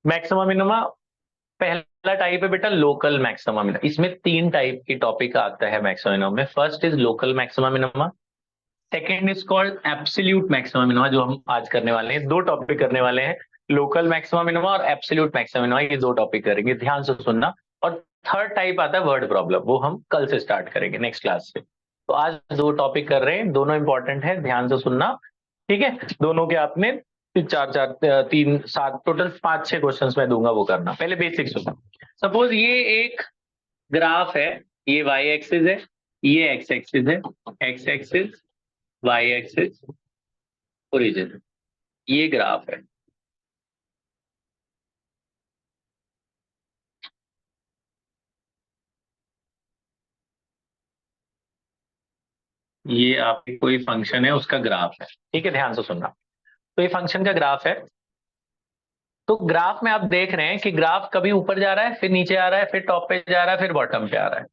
Maxima minima पहला type है बेटा लोकल मैक्सिमा मिनिमा। इसमें तीन टाइप की टॉपिक आता है मैक्सिमा मिनिमा में। First is local maxima minima, second is called absolute maxima minima, जो हम आज करने वाले हैं। दो टॉपिक करने वाले हैं, लोकल मैक्सिमा मिनिमा और एब्सोल्यूट मैक्सिमा मिनिमा, ये दो टॉपिक करेंगे, ध्यान से सुनना। और थर्ड टाइप आता है वर्ड प्रॉब्लम, वो हम कल से स्टार्ट करेंगे नेक्स्ट क्लास से। तो आज दो टॉपिक कर रहे हैं, दोनों इंपॉर्टेंट है, ध्यान से सुनना। ठीक है, दोनों के आपने चार चार तीन सात टोटल पांच छह क्वेश्चन मैं दूंगा, वो करना। पहले बेसिक सुनना। सपोज ये एक ग्राफ है, ये वाई एक्सिस है, ये एक्स एक्सिस है, x axis y axis origin, ये ग्राफ है। ये आपकी कोई फंक्शन है, उसका ग्राफ है। ठीक है, ध्यान से सुनना। तो ये फंक्शन का ग्राफ है। तो ग्राफ में आप देख रहे हैं कि ग्राफ कभी ऊपर जा रहा है, फिर नीचे आ रहा है, फिर टॉप पे जा रहा है, फिर बॉटम पे आ रहा है।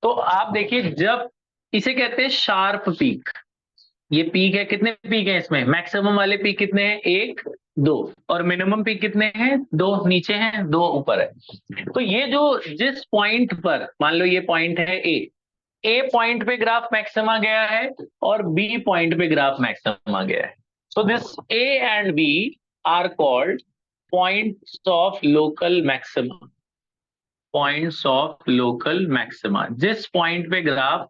तो आप देखिए, जब इसे कहते हैं शार्प पीक, ये पीक है। कितने पीक है इसमें? मैक्सिमम वाले पीक कितने हैं? एक, दो। और मिनिमम पीक कितने हैं? दो नीचे हैं, दो ऊपर है। तो ये जो जिस पॉइंट पर, मान लो ये पॉइंट है ए पॉइंट पे ग्राफ मैक्सिमा गया है और बी पॉइंट पे ग्राफ मैक्सिमा गया है। So this A and B are called points of local maxima. Points of local maxima, जिस पॉइंट पे ग्राफ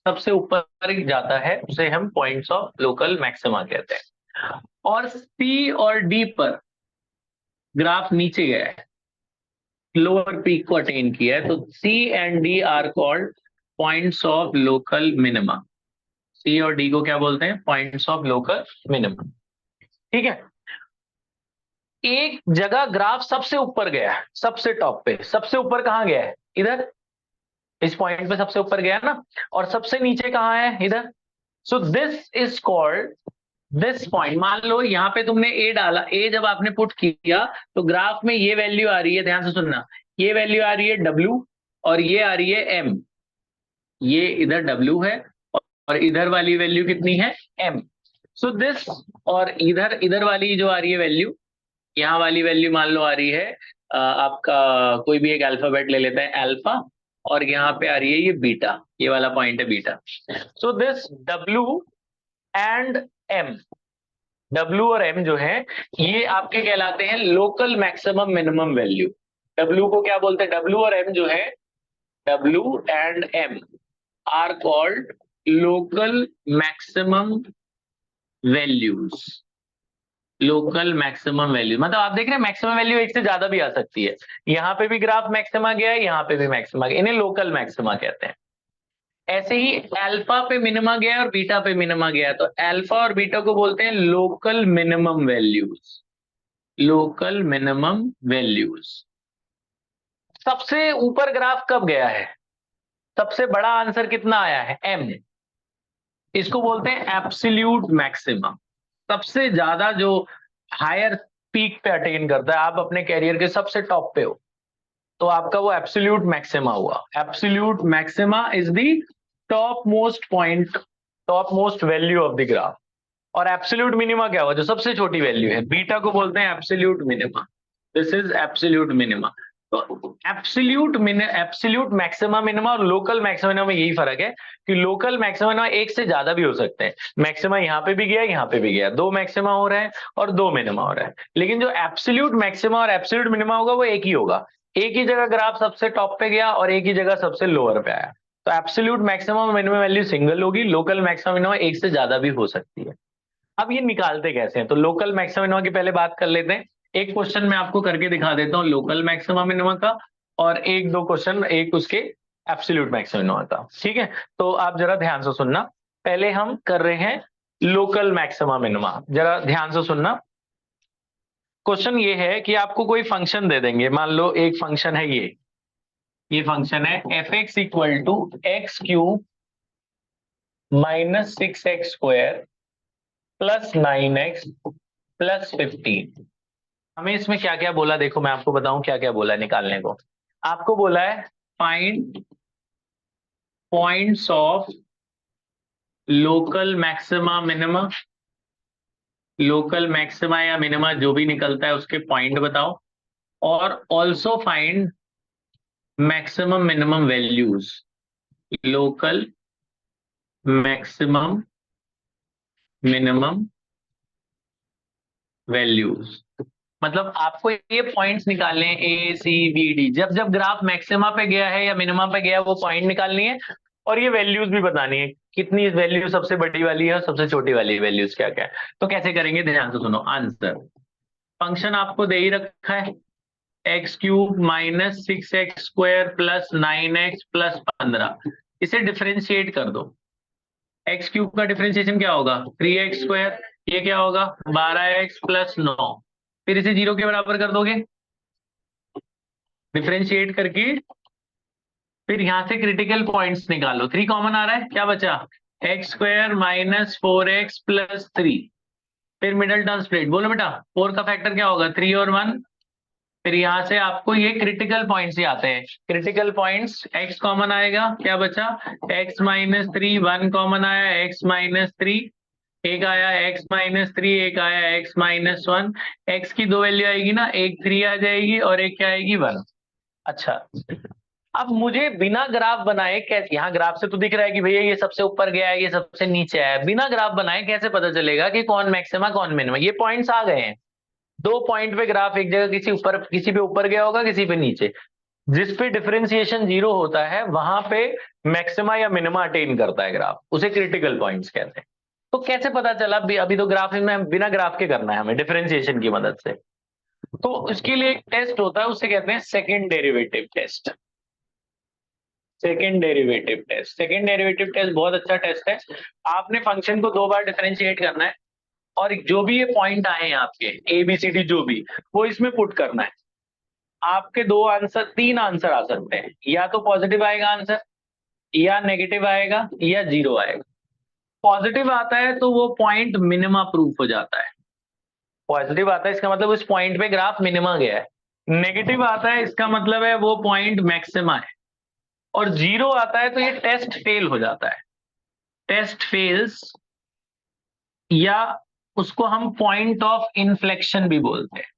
सबसे ऊपर जाता है उसे हम पॉइंट्स ऑफ लोकल मैक्सिमा कहते हैं। और सी और डी पर ग्राफ नीचे गया है, लोअर पीक को अटेन किया है, तो C and D are called points of local minima. C और डी को क्या बोलते हैं? Points of local minima. ठीक है, एक जगह ग्राफ सबसे ऊपर गया है, सबसे टॉप पे। सबसे ऊपर कहां गया है? इधर, इस पॉइंट पे सबसे ऊपर गया ना। और सबसे नीचे कहां है? इधर। So this is called, this point, मान लो यहां पे तुमने ए डाला, ए जब आपने पुट किया तो ग्राफ में ये वैल्यू आ रही है, ध्यान से सुनना। ये वैल्यू आ रही है डब्ल्यू और ये आ रही है एम। ये इधर डब्ल्यू है और इधर वाली वैल्यू कितनी है? एम। सो दिस, और इधर इधर वाली जो आ रही है वैल्यू, यहाँ वाली वैल्यू मान लो आ रही है आपका, कोई भी एक अल्फाबेट ले लेते हैं, अल्फा। और यहाँ पे आ रही है ये बीटा, ये वाला पॉइंट है beta. So this W and M, W और एम जो है, ये आपके कहलाते हैं local maximum minimum value. W को क्या बोलते हैं? डब्ल्यू और एम जो है, W and M are called local maximum values. Local maximum value मतलब आप देख रहे हैं मैक्सिमम वैल्यू एक से ज्यादा भी आ सकती है। यहाँ पे भी ग्राफ मैक्सिमा गया है, यहाँ पे भी मैक्सिमा गया, इन्हें लोकल मैक्सिमा कहते हैं। ऐसे ही अल्फा पे मिनिमा गया है और बीटा पे मिनिमा गया है, तो अल्फा और बीटा को बोलते हैं local minimum values. Local minimum values. सबसे ऊपर ग्राफ कब गया है? सबसे बड़ा आंसर कितना आया है? एम। इसको बोलते हैं एब्सोल्यूट मैक्सिमा। सबसे ज्यादा जो हायर पीक पे अटेन करता है, आप अपने कैरियर के सबसे टॉप पे हो, तो आपका वो एब्सोल्यूट मैक्सिमा हुआ। Absolute maxima is the top most point, top most value of the graph. और एब्सोल्यूट मिनिमा क्या हुआ? जो सबसे छोटी वैल्यू है, बीटा को बोलते हैं absolute minima. This is absolute minima. तो एब्सोल्यूट मैक्सिमा मिनिमा और लोकल मैक्सिमा मिनिमा में यही फर्क है कि लोकल मैक्सिमा मिनिमा एक से ज्यादा भी हो सकते हैं। मैक्सिमा यहाँ पे भी गया, यहाँ पे भी गया, दो मैक्सिमा हो रहे हैं और दो मिनिमा हो रहा है। लेकिन जो एब्सोल्यूट मैक्सिमा और एब्सोल्यूट मिनिमा होगा वो एक ही होगा। एक ही जगह ग्राफ सबसे टॉप पे गया और एक ही जगह सबसे लोअर पे आया। तो absolute maximum minimum value single होगी, लोकल मैक्सिमम मिनिमम एक से ज्यादा भी हो सकती है। अब ये निकालते कैसे हैं? तो लोकल मैक्सिमा मिनिमा की पहले बात कर लेते हैं। एक क्वेश्चन मैं आपको करके दिखा देता हूँ लोकल मैक्सिमा मिनिमा का, और एक दो क्वेश्चन एक उसके एब्सोल्यूट मैक्सिमा मिनिमा का। ठीक है, तो आप जरा ध्यान से सुनना। पहले हम कर रहे हैं लोकल मैक्सिमा मिनिमा, जरा ध्यान से सुनना। क्वेश्चन ये है कि आपको कोई फंक्शन दे देंगे, मान लो एक फंक्शन है ये फंक्शन है f x equal to x cube minus six x square plus nine x plus 15। हमें इसमें क्या क्या बोला, देखो मैं आपको बताऊं क्या क्या बोला है निकालने को। आपको बोला है find points of local maxima minima, local maxima या मिनिमा जो भी निकलता है उसके पॉइंट बताओ। और also find maximum minimum values, local maximum minimum values. मतलब आपको ये पॉइंट्स निकालने हैं ए सी बी डी, जब जब ग्राफ मैक्सिमा पे गया है या मिनिमा पे गया है वो पॉइंट निकालनी है, और ये वैल्यूज भी बतानी है, कितनी वैल्यू सबसे बड़ी वाली है और सबसे छोटी वाली वैल्यूज क्या क्या है। तो कैसे करेंगे, ध्यान से सुनो। आंसर, फंक्शन आपको दे ही रखा है, x cube minus 6x² plus 9x plus 15। इसे डिफरेंशिएट कर दो। एक्स क्यूब का डिफरेंशिएशन क्या होगा, 3x²। ये क्या होगा, 12x प्लस 9। फिर इसे 0 के बराबर कर दोगे डिफरेंशिएट करके। फिर यहां से क्रिटिकल पॉइंट्स निकालो, 3 कॉमन आ रहा है, क्या बचा, x² माइनस 4x प्लस 3। फिर मिडल टर्म स्प्लिट, बोलो बेटा 4 का फैक्टर क्या होगा, 3 और 1। फिर यहां से आपको ये क्रिटिकल पॉइंट्स ही आते हैं, क्रिटिकल पॉइंट्स, x कॉमन आएगा, क्या बचा, x-3, 1 कॉमन आया, x-3, एक आया x-3, एक आया x-1। x की दो वैल्यू आएगी ना, एक 3 आ जाएगी और एक क्या आएगी, 1। अच्छा, अब मुझे बिना ग्राफ बनाए कैसे, यहाँ ग्राफ से तो दिख रहा है कि भैया ये सबसे ऊपर गया है ये सबसे नीचे आया है, बिना ग्राफ बनाए कैसे पता चलेगा कि कौन मैक्सिमा कौन मिनिमा। ये पॉइंट्स आ गए हैं, 2 पॉइंट पे ग्राफ, एक जगह किसी ऊपर, किसी पे ऊपर गया होगा, किसी पे नीचे। जिस पे डिफरेंशिएशन 0 होता है वहां पे मैक्सिमा या मिनिमा अटेन करता है ग्राफ, उसे क्रिटिकल पॉइंट्स कहते हैं। तो कैसे पता चला, अभी तो ग्राफ में बिना ग्राफ के करना है हमें डिफरेंशिएशन की मदद से। तो उसके लिए एक टेस्ट होता है, उसे कहते हैं second derivative test. Second derivative test, second derivative test बहुत अच्छा टेस्ट है। आपने फंक्शन को 2 बार डिफरेंशिएट करना है, और जो भी ये पॉइंट आए हैं आपके ए बी सी डी जो भी, वो इसमें पुट करना है। आपके 2 आंसर, 3 आंसर आ सकते हैं, या तो पॉजिटिव आएगा आंसर, या नेगेटिव आएगा, या 0 आएगा। पॉजिटिव आता है तो वो पॉइंट मिनिमा प्रूफ हो जाता है। पॉजिटिव आता है इसका मतलब उस पॉइंट पे ग्राफ मिनिमा गया है। नेगेटिव आता है इसका मतलब है वो पॉइंट मैक्सिमा है। और 0 आता है तो ये टेस्ट फेल हो जाता है, टेस्ट फेल्स, या उसको हम पॉइंट ऑफ इन्फ्लेक्शन भी बोलते हैं।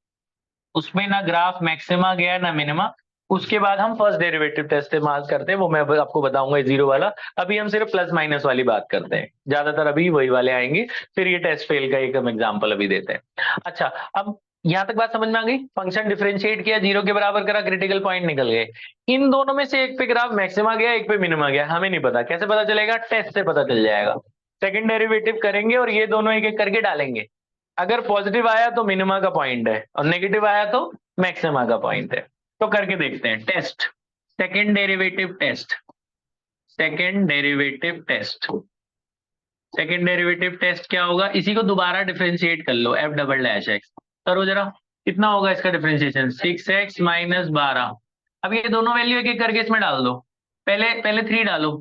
उसमें ना ग्राफ मैक्सिमा गया ना मिनिमा। उसके बाद हम फर्स्ट डेरिवेटिव टेस्ट इस्तेमाल करते हैं, वो मैं आपको बताऊंगा, 0 वाला। अभी हम सिर्फ प्लस माइनस वाली बात करते हैं, ज्यादातर अभी वही वाले आएंगे। फिर ये टेस्ट फेल का एक हम एग्जाम्पल अभी देते हैं। अच्छा, अब यहां तक बात समझ में आ गई। फंक्शन डिफरेंशिएट किया, 0 के बराबर करा, क्रिटिकल पॉइंट निकल गए। इन दोनों में से एक पे ग्राफ मैक्सिमा गया, एक पे मिनिमा गया, हमें नहीं पता, कैसे पता चलेगा, टेस्ट से पता चल जाएगा। सेकंड डेरिवेटिव करेंगे और ये दोनों एक एक करके डालेंगे। अगर पॉजिटिव आया तो मिनिमा का पॉइंट है, और नेगेटिव आया तो मैक्सिमा का पॉइंट है। तो करके देखते हैं test, second derivative test, second derivative test. Second derivative test क्या होगा, इसी को दोबारा डिफरेंशिएट कर लो, एफ डबल डैश एक्स करो जरा। कितना होगा इसका डिफरेंशिएशन, 6x माइनस 12। अब ये दोनों वैल्यू एक एक करके इसमें डाल दो। पहले पहले 3 डालो,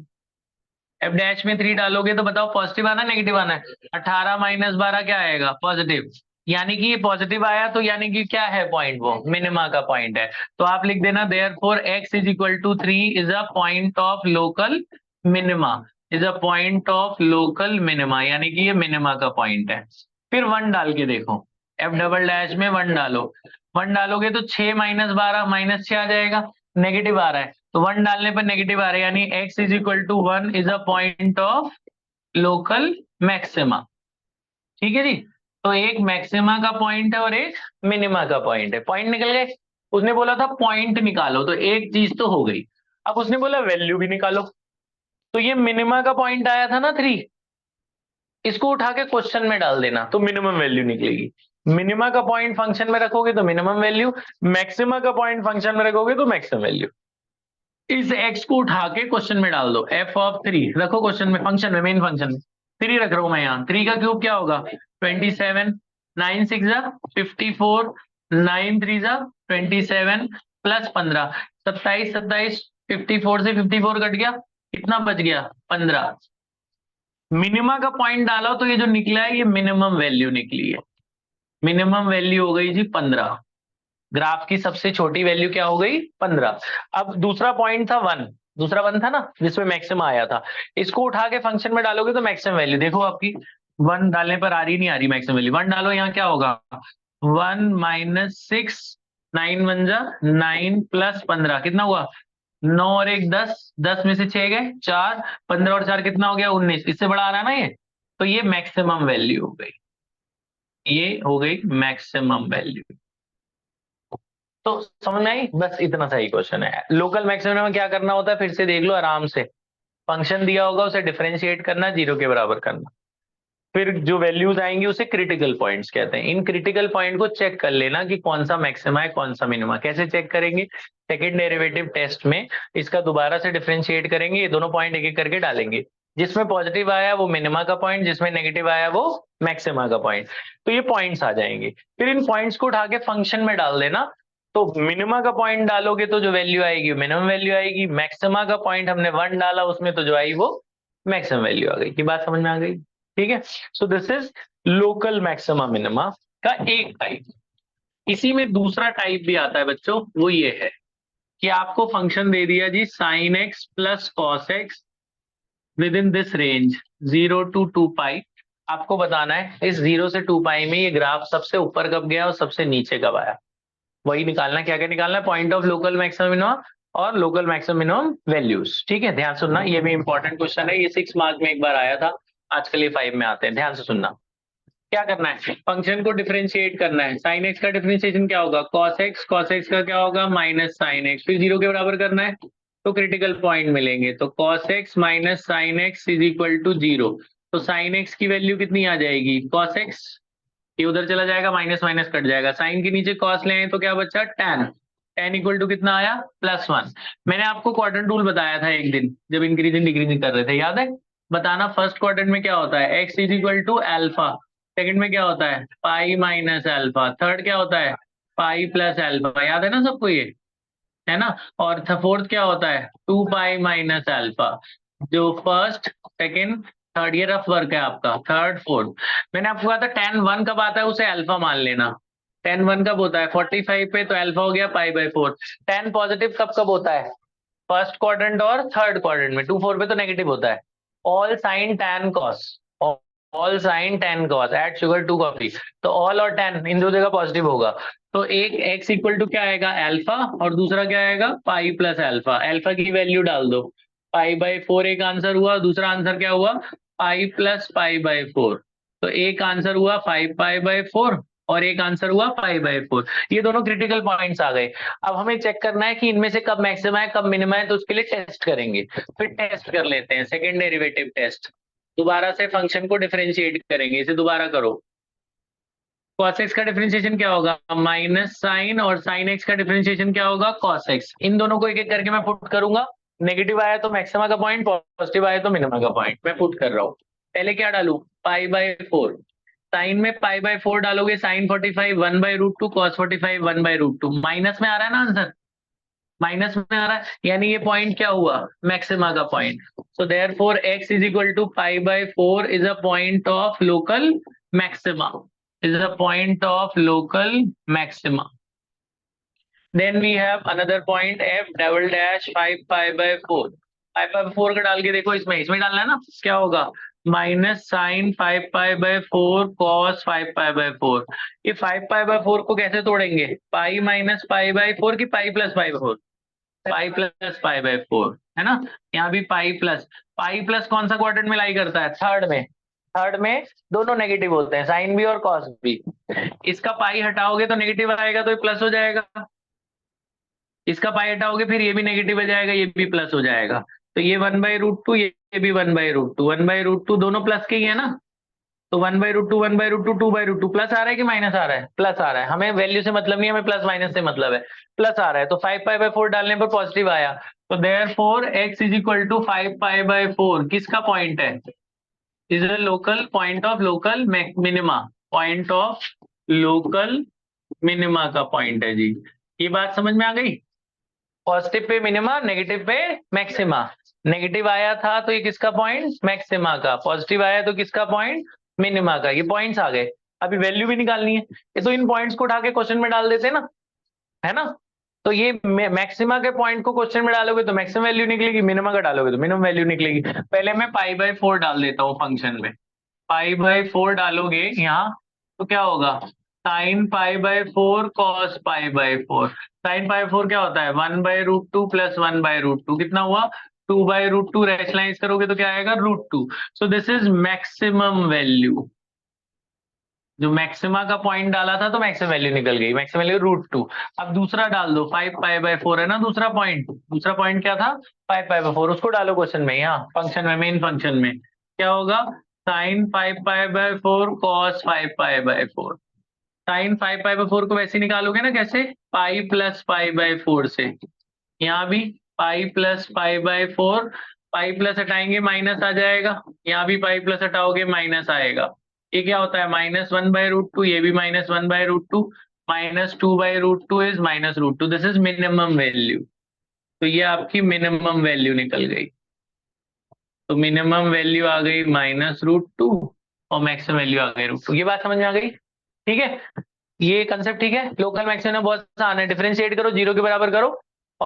एफ डैश में 3 डालोगे तो बताओ पॉजिटिव आना नेगेटिव आना है। 18 माइनस 12 क्या आएगा, पॉजिटिव। यानी कि ये पॉजिटिव आया तो यानी कि क्या है पॉइंट, वो मिनिमा का पॉइंट है। तो आप लिख देना therefore x is equal to 3 is a point of local minima, is a point of local minima, यानी कि ये मिनिमा का पॉइंट है। फिर 1 डाल के देखो, एफ डबल डैश में 1 डालो। 1 डालोगे तो 6 माइनस 12 -6 आ जाएगा, नेगेटिव आ रहा है। तो 1 डालने पर नेगेटिव आ रहा है, यानी x is equal to 1 is a point of local maxima. ठीक है जी। तो एक मैक्सिमा का पॉइंट है और एक मिनिमा का पॉइंट है, पॉइंट निकल गए। उसने बोला था पॉइंट निकालो, तो एक चीज तो हो गई। अब उसने बोला वैल्यू भी निकालो। तो ये मिनिमा का पॉइंट आया था ना 3, इसको उठा के क्वेश्चन में डाल देना तो मिनिमम वैल्यू निकलेगी। मिनिमा का पॉइंट फंक्शन में रखोगे तो मिनिमम वैल्यू, मैक्सिमा का पॉइंट फंक्शन में रखोगे तो मैक्सिमम वैल्यू। इस x को उठा के क्वेश्चन में डाल दो, f(3) रखो क्वेश्चन में, फंक्शन में, मेन फंक्शन में। 3 रख रहा हूं मैं यहाँ, 3 का क्यूब क्या होगा, 27, 9 6 54, 9 3 27 प्लस 15, 27 27, 54 से 54 कट गया, कितना बच गया, 15। मिनिमा का पॉइंट डाला तो ये जो निकला है ये मिनिमम वैल्यू निकली है। मिनिमम वैल्यू हो गई जी 15। ग्राफ की सबसे छोटी वैल्यू क्या हो गई, 15। अब दूसरा पॉइंट था 1, दूसरा 1 था ना जिसमें मैक्सिमम आया था। इसको उठा के फंक्शन में डालोगे तो मैक्सिमम वैल्यू देखो आपकी, 1 डालने पर आ रही नहीं आ रही मैक्सिमम वैल्यू। 1 डालो यहाँ क्या होगा, 1 -6 9 वन जा 9 प्लस 15 कितना हुआ? 9 और 1 10, 10 में से 6 गए 4, 15 और 4 कितना हो गया? 19। इससे बड़ा आ रहा है ना ये, तो ये मैक्सिमम वैल्यू हो गई, ये हो गई मैक्सिमम वैल्यू। तो समझ में आई? बस इतना सा ही क्वेश्चन है। लोकल मैक्सिमम में क्या करना होता है फिर से देख लो आराम से। फंक्शन दिया होगा उसे डिफरेंशिएट करना, जीरो के बराबर करना, फिर जो वैल्यूज आएंगी उसे क्रिटिकल पॉइंट्स कहते हैं। इन क्रिटिकल पॉइंट को चेक कर लेना कि कौन सा मैक्सिमा है कौन सा मिनिमा। कैसे चेक करेंगे? सेकंड डेरिवेटिव टेस्ट में इसका दोबारा से डिफरेंशिएट करेंगे, ये दोनों पॉइंट एक एक करके डालेंगे, जिसमें पॉजिटिव आया वो मिनिमा का पॉइंट, जिसमें नेगेटिव आया वो मैक्सिमा का पॉइंट। तो ये पॉइंट्स आ जाएंगे, फिर इन पॉइंट्स को उठा के फंक्शन में डाल देना। तो मिनिमा का पॉइंट डालोगे तो जो वैल्यू आएगी मिनिमम वैल्यू आएगी, मैक्सिमा का पॉइंट हमने 1 डाला उसमें तो जो आई वो मैक्सिमम वैल्यू आ गई। की बात समझ में आ गई? ठीक है, so this is local maxima minima का एक टाइप। इसी में दूसरा टाइप भी आता है बच्चों, वो ये है कि आपको फंक्शन दे दिया जी sine x plus cos x within this range 0 to 2 pi. आपको बताना है इस 0 से 2 पाई में ये ग्राफ सबसे ऊपर कब गया और सबसे नीचे कब आया, वही निकालना। क्या क्या निकालना है? Point of local maximum minimum और लोकल मैक्सिमम मिनिमम वैल्यूज। ठीक है, ध्यान सुनना, ये भी इंपॉर्टेंट क्वेश्चन है, ये 6 मार्क में एक बार आया था, आजकल ये 5 में आते हैं। ध्यान से सुनना, क्या करना है? फंक्शन को डिफरेंशिएट करना है। साइन एक्स का डिफरेंशिएशन क्या होगा? कॉस एक्स, कॉस एक्स का क्या होगा? माइनस साइन एक्स, फिर जीरो के बराबर करना है तो क्रिटिकल पॉइंट मिलेंगे। तो cos x minus sine x is equal to 0। तो साइन एक्स की वैल्यू कितनी आ जाएगी? कॉस एक्स, ये उधर चला जाएगा, माइनस माइनस कट जाएगा, साइन के नीचे कॉस ले आए तो क्या बचा? tan। tan इक्वल टू कितना आया? +1। मैंने आपको क्वाड्रेंट रूल बताया था एक दिन जब इंक्रीजिंग डिक्रीजिंग कर रहे थे, याद है? बताना फर्स्ट क्वाड्रेंट में क्या होता है? x is equal to alpha, second में क्या होता है? पाई माइनस अल्फा, थर्ड क्या होता है? पाई प्लस अल्फा। याद है ना सबको ये? है ना? और फोर्थ क्या होता है? 2 पाई माइनस अल्फा। जो फर्स्ट सेकंड थर्ड, ये रफ वर्क है आपका, थर्ड फोर्थ। मैंने आपको कहा था tan 1 कब आता है उसे अल्फा मान लेना। tan 1 कब होता है? 45 पे, तो अल्फा हो गया पाई/4। tan पॉजिटिव कब कब होता है? फर्स्ट क्वाड्रेंट और थर्ड क्वाड्रेंट में। 2 4 पे तो नेगेटिव होता है। All sine tan cos, all sine tan cos, add sugar to coffee. तो ऑल और tan इन दो जगह पॉजिटिव होगा। तो एक x इक्वल टू क्या आएगा? अल्फा, और दूसरा क्या आएगा? पाई प्लस अल्फा। अल्फा की वैल्यू डाल दो, पाई/4 एक आंसर हुआ, दूसरा आंसर क्या हुआ? Pi plus pi. तो एक आंसर हुआ 5 पाई/4 और एक आंसर हुआ पाई/4। ये दोनों क्रिटिकल पॉइंट्स आ गए। अब हमें चेक करना है कि इनमें से कब मैक्सिमा है कब मिनिमा है, तो उसके लिए टेस्ट करेंगे। फिर टेस्ट कर लेते हैं, सेकेंड डेरिवेटिव टेस्ट। दोबारा से फंक्शन को डिफरेंशिएट करेंगे, इसे दोबारा करो। cos x का डिफरेंशिएशन क्या होगा? माइनस साइन, और साइन x का डिफरेंशिएशन क्या होगा? cos x। इन दोनों को एक एक करके मैं पुट करूंगा। नेगेटिव आया तो मैक्सिमा का पॉइंट, पॉजिटिव आया तो मिनिमा का पॉइंट, मैं पुट कर रहा हूँ। पहले क्या डालू? पाई/4। साइन में पाई/4 डालोगे, साइन 45 1/√2, cos 45 1/√2। माइनस में आ रहा है ना आंसर? माइनस में आ रहा है, यानी ये पॉइंट क्या हुआ? मैक्सिमा का point. So therefore x is equal to pi is a point of local maxima, is a point of local maxima. Then we have another point f double dash 5 pi/4। 5 pi/4 का डाल के देखो, इसमें इसमें डालना है ना, क्या होगा? Minus sine 5 pi/4 cos 5 pi/4। ये 5 pi/4 को कैसे तोड़ेंगे? पाई माइनस पाई/4 की पाई प्लस पाई/4? पाई प्लस पाई/4 है ना? यहाँ भी पाई प्लस। पाई प्लस कौन सा क्वाड्रेंट में लाई करता है? थर्ड में। थर्ड में दोनों नेगेटिव होते हैं, साइन भी और कॉस भी। इसका पाई हटाओगे तो नेगेटिव आएगा, तो ये प्लस हो जाएगा। इसका पाई हटाओगे फिर ये भी नेगेटिव हो जाएगा, ये भी प्लस हो जाएगा। तो ये 1/√2, ये भी 1/√2। 1/√2 दोनों प्लस के ही है ना? तो 1/√2 1/√2 2/√2। प्लस आ रहा है कि माइनस आ रहा है? प्लस आ रहा है। हमें वैल्यू से मतलब नहीं, हमें प्लस माइनस से मतलब है। प्लस आ रहा है तो 5 पाई/4 डालने पर पॉजिटिव आया। तो therefore x is equal to 5 pi किसका पॉइंट है? Is a local point of local minima, point of local minima का पॉइंट है जी। ये बात समझ में आ गई? पॉजिटिव पे मिनिमा, नेगेटिव पे मैक्सिमा। नेगेटिव आया था तो ये किसका पॉइंट? मैक्सिमा का। पॉजिटिव आया तो किसका पॉइंट? मिनिमा का। ये पॉइंट्स आ गए। अभी वैल्यू भी निकालनी है, ये तो इन पॉइंट्स को उठा के क्वेश्चन में डाल देते ना, है ना? तो ये मैक्सिमा के पॉइंट को क्वेश्चन में डालोगे तो मैक्सिमम वैल्यू निकलेगी, मिनिमा का डालोगे तो मिनिमम वैल्यू निकलेगी। पहले मैं पाई/4 डाल देता हूँ फंक्शन में। पाई/4 डालोगे यहाँ तो क्या होगा? Sine pi by 4 cos pi by 4। Sine pi 4 क्या होता है, 1/√2 प्लस 1/√2, कितना हुआ 2/√2। रैशनलाइज करोगे तो क्या आएगा √2। So this is maximum value. जो मैक्सिमा का पॉइंट डाला था तो मैक्सिमम वैल्यू निकल गई, मैक्सिमम वैल्यू √2। अब दूसरा डाल दो, 5π/4 है ना दूसरा पॉइंट। दूसरा पॉइंट क्या था 5π/4, उसको डालो क्वेश्चन में, यहाँ फंक्शन में, मेन फंक्शन में क्या होगा, साइन 5π/4 कॉस 5π/4। साइन 5π/4 को वैसे निकालोगे ना, कैसे, पाई प्लस π/4 से। यहाँ भी पाई प्लस π/4, पाई प्लस हटाएंगे माइनस आ जाएगा, यहाँ भी पाई प्लस हटाओगे माइनस आएगा। ये क्या होता है -1/√2, ये भी -1/√2, -2/√2 is -√2। This is minimum value. तो ये आपकी मिनिमम वैल्यू निकल गई। तो मिनिमम वैल्यू आ गई -√2 और मैक्सिमम वैल्यू आ गई √2। ये बात समझ में आ गई, ठीक है। ये कंसेप्ट ठीक है। लोकल मैक्सिमम बहुत आसान है, डिफरेंशिएट करो, 0 के बराबर करो,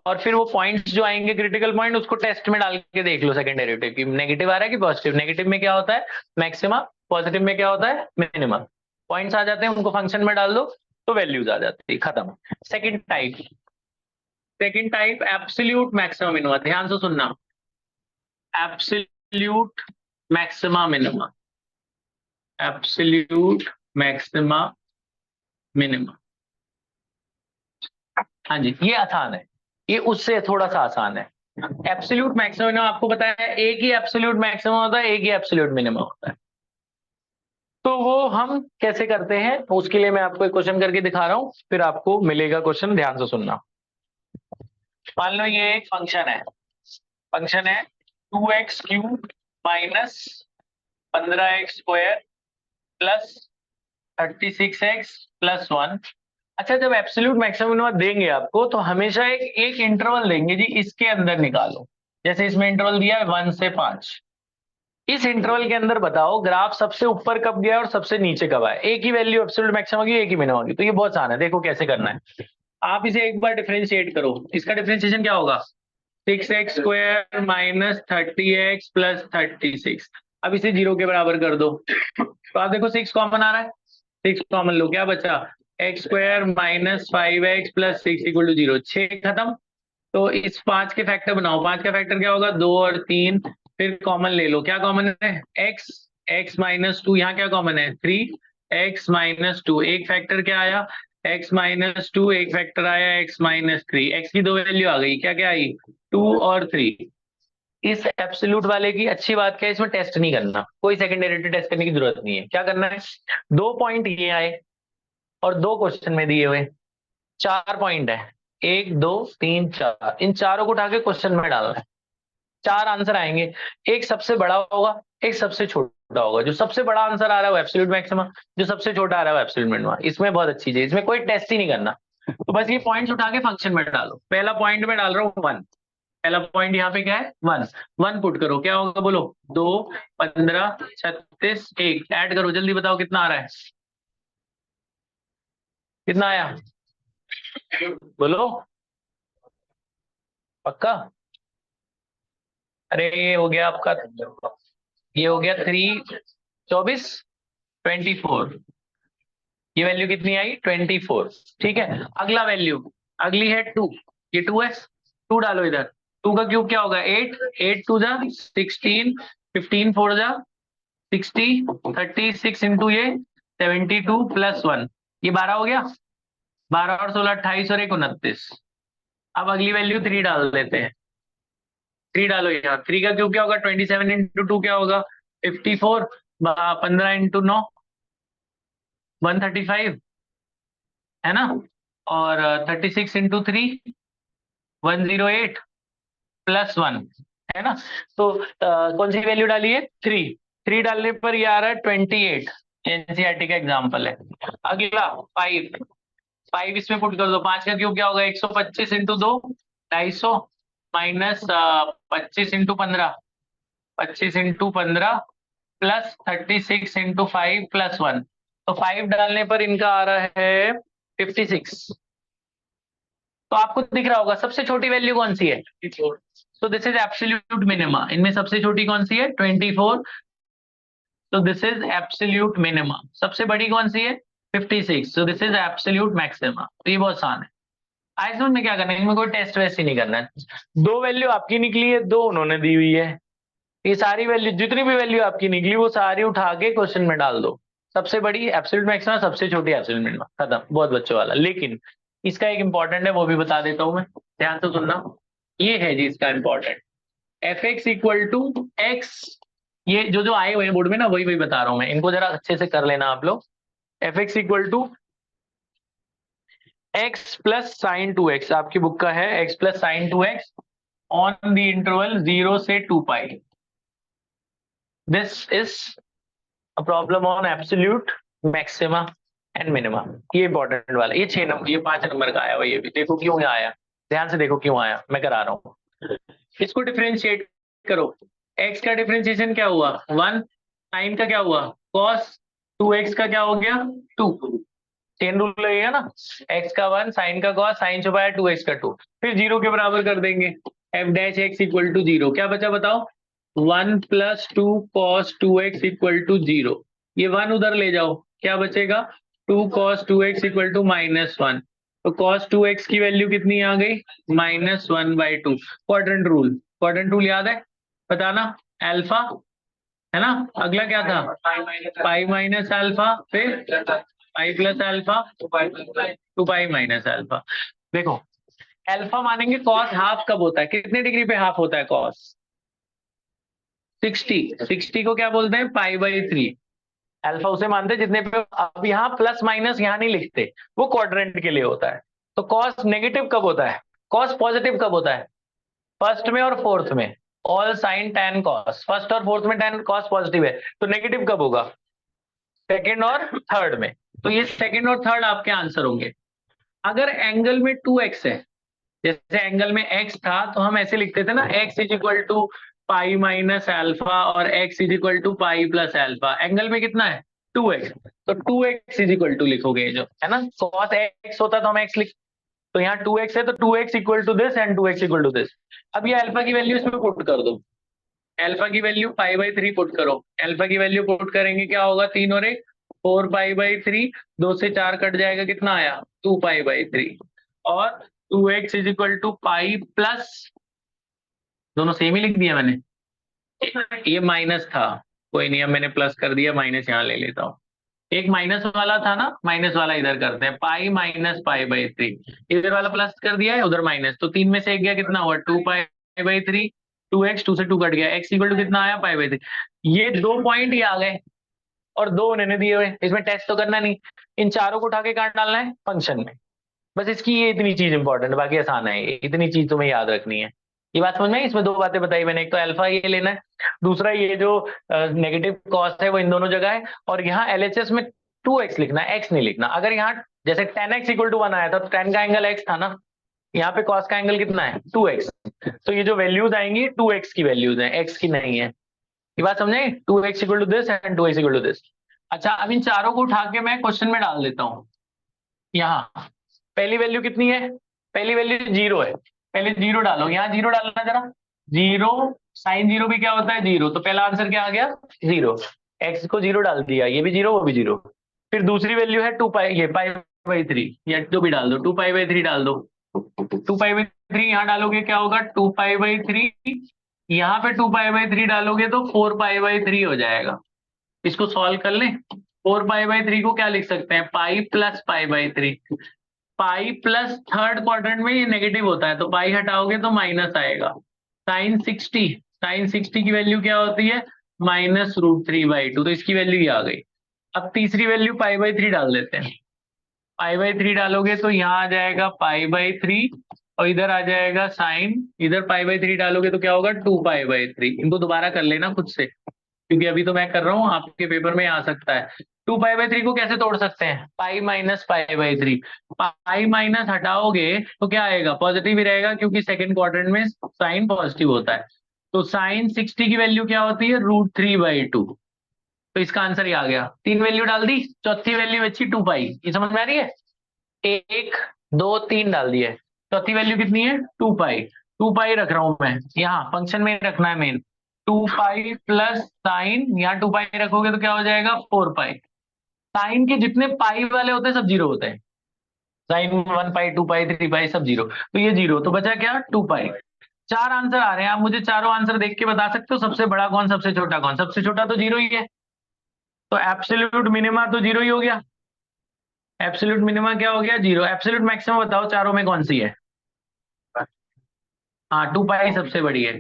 और फिर वो पॉइंट्स जो आएंगे क्रिटिकल पॉइंट, उसको टेस्ट में डाल के देख लो सेकंड डेरिवेटिव की, नेगेटिव आ रहा है कि पॉजिटिव। नेगेटिव में क्या होता है मैक्सिमा, पॉजिटिव में क्या होता है मिनिमम। पॉइंट्स आ जाते हैं, उनको फंक्शन में डाल दो तो वैल्यूज आ जाती है, खत्म। Second type, absolute maximum minimum. ध्यान से सुनना, absolute maxima minimum, absolute maxima minimum. हाँ जी, ये आसान है, ये उससे थोड़ा सा आसान है। एब्सोल्यूट मैक्सिमम मिनिमम आपको पता है, एक ही एब्सोल्यूट मैक्सिमम होता है, एक ही एब्सोल्यूट मिनिमम होता है। तो वो हम कैसे करते हैं, उसके लिए मैं आपको एक क्वेश्चन करके दिखा रहा हूं, फिर आपको मिलेगा क्वेश्चन, ध्यान से सुनना। मान लो ये एक फंक्शन है 2x³ minus 15x² plus 36x+1। अच्छा, जब एब्सोल्यूट मैक्सिमम देंगे आपको तो हमेशा एक इंटरवल देंगे जी, इसके अंदर निकालो। जैसे इसमें इंटरवल दिया है 1 से 5। इस इंटरवल के अंदर बताओ ग्राफ सबसे ऊपर कब गया और सबसे नीचे कब आया। एक ही वैल्यू एब्सोल्यूट मैक्सिमम होगी, एक ही मिनिमम होगी। तो ये बहुत आसान है, देखो कैसे करना है। आप इसे एक बार डिफरेंशिएट करो। इसका डिफरेंशिएशन क्या होगा, 6x² माइनस 30x प्लस 36। अब इसे 0 के बराबर कर दो, तो आप देखो 6 कॉमन आ रहा है, 6 कॉमन लो, क्या बचा x² minus 5x plus 6 equal to 0। 6 खत्म। तो इस 5 के फैक्टर बनाओ, 5 का फैक्टर क्या होगा 2 और 3। फिर कॉमन ले लो, क्या कॉमन है x माइनस 2, यहाँ क्या कॉमन है 3x-2। एक फैक्टर क्या आया x-2, एक फैक्टर आया x-3। x की दो वैल्यू आ गई, क्या क्या आई 2 और 3। इस एब्सोल्यूट वाले की अच्छी बात क्या है, इसमें टेस्ट नहीं करना, कोई सेकंड डेरिवेटिव टेस्ट करने की जरूरत नहीं है। क्या करना है, दो पॉइंट ये आए और दो क्वेश्चन में दिए हुए 4 पॉइंट है, 1 2 3 4, इन चारों को उठा के क्वेश्चन में डालना है। 4 आंसर आएंगे, एक सबसे बड़ा होगा, एक सबसे छोटा होगा। जो सबसे बड़ा आंसर आ रहा है वो एब्सोल्यूट मैक्सिमम, जो सबसे छोटा आ रहा है वो एब्सोल्यूट मिनिमम। इसमें बहुत अच्छी चीज है, इसमें कोई टेस्ट ही नहीं करना। तो बस ये पॉइंट्स उठा के फंक्शन में डालो। पहला पॉइंट में डाल रहा हूँ 1, पहला पॉइंट यहाँ पे क्या है 1। 1 पुट करो, क्या होगा बोलो 2 15 36 1। ऐड करो, जल्दी बताओ कितना आ रहा है, कितना आया बोलो पक्का। अरे ये हो गया आपका, ये हो गया 3 24 24। ये वैल्यू कितनी आई 24, ठीक है। अगला वैल्यू, अगली है 2, ये 2 है, 2 डालो इधर। 2 का क्यूब क्या होगा 8, 8 2 जा 16, 15 4 जा 60, 36 इंटू ये 72 प्लस 1, ये 12 हो गया। 12 और 16 28 और 1 29। अब अगली वैल्यू 3 डाल देते हैं, 3 डालो यहाँ। 3 का क्यूब क्या होगा 27 इंटू 2 क्या होगा 54, 15 इंटू 9 135 है ना, और 36 इंटू 3 108 प्लस 1 है ना। तो कौन सी वैल्यू डाली है 3। 3 डालने पर ये आ रहा है 28। एनसीईआरटी का एग्जाम्पल है। अगला 5, 5 इसमें पुट कर दो। 5 का क्यूब क्या होगा 125 into 2 250 minus 25 into 15 25 into 15 plus 36 into 5 plus 1। तो 5 डालने पर इनका आ रहा है 56। तो आपको दिख रहा होगा सबसे छोटी वैल्यू कौन सी है, तो दिस इज एब्सोल्यूट मिनिमा। इनमें सबसे छोटी कौन सी है 24। तो दिस इज एब्सोल्यूट मिनिमा। सबसे बड़ी कौन सी है 56, so this is absolute maximum। तो ये बहुत आसान है। आई समझ में क्या करना है, इसमें कोई टेस्ट वेस्ट ही नहीं करना है। दो वैल्यू आपकी निकली है, दो उन्होंने दी हुई है। ये सारी वैल्यू, जितनी भी वैल्यू आपकी निकली वो सारी उठा के क्वेश्चन में डाल दो। सबसे बड़ी एब्सोल्यूट मैक्सिमम, सबसे छोटी एब्सोल्यूट मिनिमम, खत्म। बहुत बच्चों वाला। लेकिन इसका एक इंपॉर्टेंट है, वो भी बता देता हूं मैं, ध्यान से सुनना। ये है जी इसका important, f x equal to x. ये जो जो आए हुए हैं बोर्ड में ना, वही वही बता रहा हूं मैं, इनको जरा अच्छे से कर लेना आप लोग। F x equal to x plus sine two x, आपकी बुक का है x plus sine two x on the interval 0 से 2 pi. This is a problem on absolute maxima and minima. ये इंपॉर्टेंट वाला, ये 6 नंबर, ये 5 नंबर का आया हुआ। ये भी देखो क्यों आया, ध्यान से देखो क्यों आया, मैं करा रहा हूँ। इसको डिफरेंशिएट करो। x का डिफरेंशिएशन क्या हुआ 1, साइन का क्या हुआ cos 2x का क्या हो गया 2। चेन रूल लगेगा ना, x का 1, साइन का cos, साइन छुपाया 2x का 2, फिर 0 के बराबर कर देंगे। f dash x equal to 0, क्या बचा बताओ, 1 plus 2 cos 2x equal to 0। ये 1 उधर ले जाओ, क्या बचेगा 2 cos 2x इक्वल टू -1। तो cos 2x की वैल्यू कितनी आ गई -1/2। क्वाड्रेंट रूल, क्वाड्रेंट रूल याद है, बताना, अल्फा है ना, अगला क्या था पाई माइनस अल्फा, फिर पाई प्लस अल्फा, 2 पाई माइनस अल्फा। देखो अल्फा मानेंगे, कॉस हाफ कब होता है, कितने डिग्री पे हाफ होता है कॉस 60। 60 को क्या बोलते हैं पाई/3। अल्फा उसे मानते हैं जितने पे, अब यहाँ प्लस माइनस यहाँ नहीं लिखते, वो क्वाड्रेंट के लिए होता है। तो कॉस नेगेटिव कब होता है, कॉस पॉजिटिव कब होता है, फर्स्ट में और फोर्थ में। All sine tan cos, first और फोर्थ में tan कॉस पॉजिटिव है, तो नेगेटिव कब होगा सेकंड और थर्ड में। तो ये सेकंड और थर्ड आपके आंसर होंगे। अगर एंगल में 2x है, जैसे एंगल में x था तो हम ऐसे लिखते थे ना, x is equal to pi minus alpha और x is equal to pi plus alpha. Angle में कितना है 2x, तो 2x इज इक्वल टू लिखोगे जो है ना, cos x होता तो हम x लिख, तो यहाँ 2x है तो 2x equal to this and 2x equal to this. अब ये अल्फा की वैल्यू इसमें पुट कर दो, अल्फा की वैल्यू पाई/3 पुट करो। अल्फा की वैल्यू पुट करेंगे क्या होगा, 3 और 1 4 पाई/3, 2 से 4 कट जाएगा, कितना आया 2 पाई/3। और 2x is equal to pi plus, दोनों सेम ही लिख दिया मैंने, ये माइनस था, कोई नहीं, अब मैंने प्लस कर दिया, माइनस यहाँ ले लेता हूँ। एक माइनस वाला था ना, माइनस वाला इधर करते हैं, पाई माइनस पाई/3, इधर वाला प्लस कर दिया है, उधर माइनस, तो 3 में से 1 गया, कितना हुआ 2 पाई/3, 2x, 2 से 2 कट गया, x इक्वल टू कितना आया पाई/3। ये 2 पॉइंट ही आ गए और 2 उन्होंने दिए हुए, इसमें टेस्ट तो करना नहीं, इन चारों को उठा के कहाँ डालना है फंक्शन में। बस इसकी ये इतनी चीज इंपॉर्टेंट, बाकी आसान है, इतनी चीज तुम्हें याद रखनी है। ये बात समझ में आई, इसमें 2 बातें बताई मैंने, एक तो अल्फा ये लेना है, दूसरा ये जो नेगेटिव कॉस है वो इन दोनों जगह है, और यहाँ एलएचएस में 2x लिखना है, x नहीं लिखना। अगर यहाँ जैसे tan x इक्वल टू 1 आया था तो tan का एंगल x था ना, यहाँ पे cos का एंगल कितना है 2x, तो ये जो वैल्यूज आएंगी 2x की वैल्यूज हैं, x की नहीं है। ये बात समझे, 2x equal to this and 2x equal to this. अच्छा अब इन चारों को उठा के मैं क्वेश्चन में डाल देता हूँ। यहाँ पहली वैल्यू कितनी है, पहली वैल्यू 0 है, पहले 0 डालो, यहाँ 0 डालना जरा, 0 साइन 0 भी क्या होता है 0, तो पहला आंसर क्या आ गया 0। x को 0 डाल दिया, ये भी 0 वो भी 0। फिर दूसरी वैल्यू है 2 पाई, ये पाई/3, या जो भी डाल दो, 2 पाई/3 डाल दो, 2 पाई/3 यहाँ डालोगे क्या होगा 2 पाई/3, यहाँ पे 2 पाई/3 डालोगे तो 4 पाई/3 हो जाएगा। इसको सॉल्व कर लें, 4 पाई/3 को क्या लिख सकते हैं pi plus pi. Pi plus third quadrant में ये नेगेटिव होता है, तो पाई हटाओगे तो माइनस आएगा। साइन 60, साइन 60 की वैल्यू क्या होती है -√3/2, तो इसकी वैल्यू ये आ गई। अब तीसरी वैल्यू पाई/3 डाल देते हैं, पाई/3 डालोगे तो यहाँ आ जाएगा पाई/3, और इधर आ जाएगा साइन, इधर पाई/3 डालोगे तो क्या होगा 2 पाई/3। इनको दोबारा कर लेना खुद से, क्योंकि अभी तो मैं कर रहा हूँ, आपके पेपर में आ सकता है। 2 पाई/3 को कैसे तोड़ सकते हैं, पाई माइनस पाई/3, पाई माइनस हटाओगे तो क्या आएगा पॉजिटिव ही रहेगा, क्योंकि सेकंड क्वाड्रेंट में साइन पॉजिटिव होता है। तो साइन 60 की वैल्यू क्या होती है √3/2, तो इसका आंसर ये आ गया। 3 वैल्यू डाल दी, चौथी वैल्यू बची 2 पाई, ये समझ में आ रही है, 1 2 3 डाल दिए, चौथी वैल्यू कितनी है 2 पाई। 2 पाई रख रहा हूं मैं, यहाँ फंक्शन में रखना है मेन, 2 पाई प्लस साइन, यहाँ 2 पाई रखोगे तो क्या हो जाएगा 4 पाई। साइन के जितने पाई वाले होते हैं सब जीरो होते हैं। साइन 1 पाई 2 पाई 3 पाई सब जीरो, तो ये जीरो, तो बचा क्या 2 पाई। चार आंसर आ रहे हैं, आप मुझे चारों आंसर देख के बता सकते हो सबसे बड़ा कौन सबसे छोटा कौन। सबसे छोटा तो जीरो ही है, तो एब्सोल्यूट मिनिमा तो जीरो ही हो गया। एब्सोल्यूट मिनिमा क्या हो गया, जीरो। एब्सोल्यूट मैक्सिमम बताओ चारों में कौन सी है। हाँ 2 पाई सबसे बड़ी है।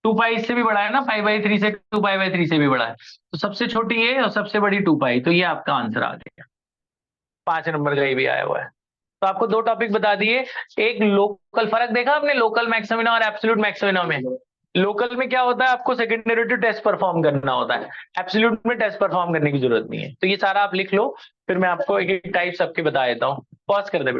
2 पाई इससे भी बड़ा है ना, 5/3 से, 2 पाई/3 से भी बड़ा है। तो सबसे छोटी है और सबसे बड़ी 2 पाई, तो ये आपका आंसर आ गया। 5 नंबर का ये भी आया हुआ है। तो आपको दो टॉपिक बता दिए। एक लोकल, फर्क देखा आपने लोकल मैक्सिमिना और एब्सोल्यूट मैक्सिमिना में। लोकल में क्या होता है, आपको सेकंड डेरिवेटिव टेस्ट परफॉर्म करना होता है। एब्सोल्यूट में टेस्ट परफॉर्म करने की जरूरत नहीं है। तो ये सारा आप लिख लो, फिर मैं आपको एक एक टाइप सबके बता देता हूँ। पॉज कर दे।